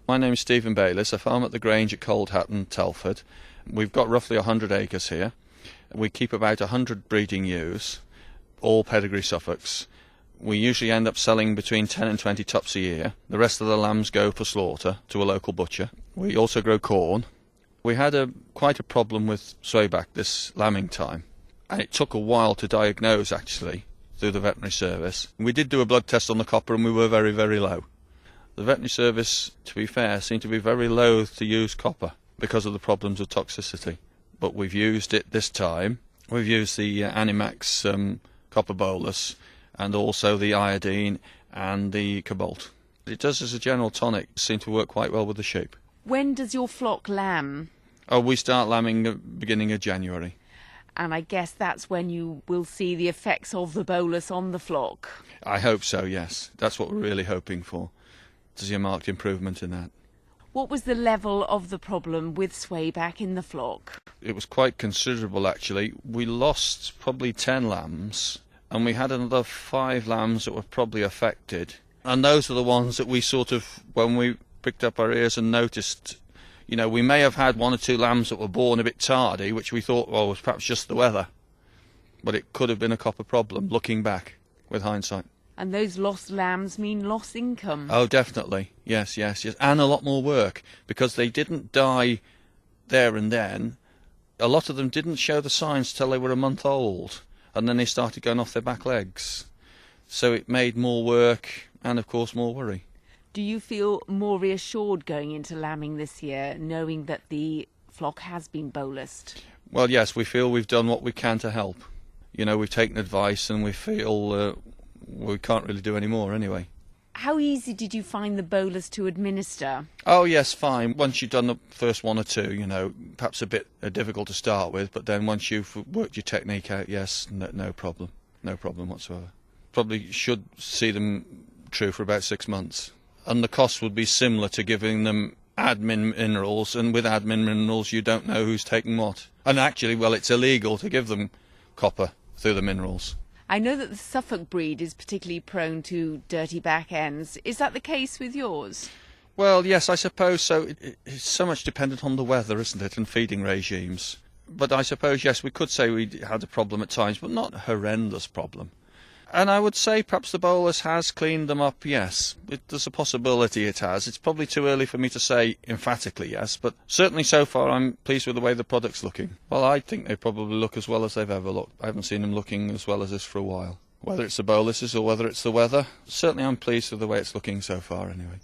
My name is Stephen Bayliss. I farm at the Grange at Cold Hatton, Telford. We've got roughly 100 acres here. We keep about 100 breeding ewes, all Pedigree Suffolks. We usually end up selling between 10 and 20 tups a year. The rest of the lambs go for slaughter to a local butcher. We also grow corn. We had quite a problem with swayback this lambing time, and it took a while to diagnose actually through the veterinary service. We did do a blood test on the copper and we were very, very low. The veterinary service, to be fair, seemed to be very loath to use copper because of the problems of toxicity. But we've used it this time. We've used the Animax copper bolus and also the iodine and the cobalt. It does, as a general tonic, seem to work quite well with the sheep. When does your flock lamb? Oh, we start lambing at the beginning of January. And I guess that's when you will see the effects of the bolus on the flock. I hope so, yes. That's what we're really hoping for, to see a marked improvement in that. What was the level of the problem with swayback in the flock? It was quite considerable, actually. We lost probably 10 lambs, and we had another 5 lambs that were probably affected. And those are the ones that we sort of, when we picked up our ears and noticed, you know, we may have had 1 or 2 lambs that were born a bit tardy, which we thought, well, was perhaps just the weather. But it could have been a copper problem, looking back with hindsight. And those lost lambs mean lost income. Oh, definitely. Yes. And a lot more work, because they didn't die there and then. A lot of them didn't show the signs till they were a month old, and then they started going off their back legs. So it made more work and, of course, more worry. Do you feel more reassured going into lambing this year, knowing that the flock has been bolused? Well, yes, we feel we've done what we can to help. You know, we've taken advice and we feel we can't really do any more anyway. How easy did you find the bolus to administer? Oh, yes, fine. Once you've done the first 1 or 2, you know, perhaps a bit difficult to start with, but then once you've worked your technique out, yes, no problem. No problem whatsoever. Probably should see them true for about 6 months. And the cost would be similar to giving them admin minerals, and with admin minerals you don't know who's taking what. And actually, well, it's illegal to give them copper through the minerals. I know that the Suffolk breed is particularly prone to dirty back ends. Is that the case with yours? Well, yes, I suppose so. It's so much dependent on the weather, isn't it, and feeding regimes. But I suppose, yes, we could say we had a problem at times, but not a horrendous problem. And I would say perhaps the bolus has cleaned them up, yes. There's a possibility it has. It's probably too early for me to say emphatically yes, but certainly so far I'm pleased with the way the product's looking. Well, I think they probably look as well as they've ever looked. I haven't seen them looking as well as this for a while. Whether it's the boluses or whether it's the weather, certainly I'm pleased with the way it's looking so far anyway.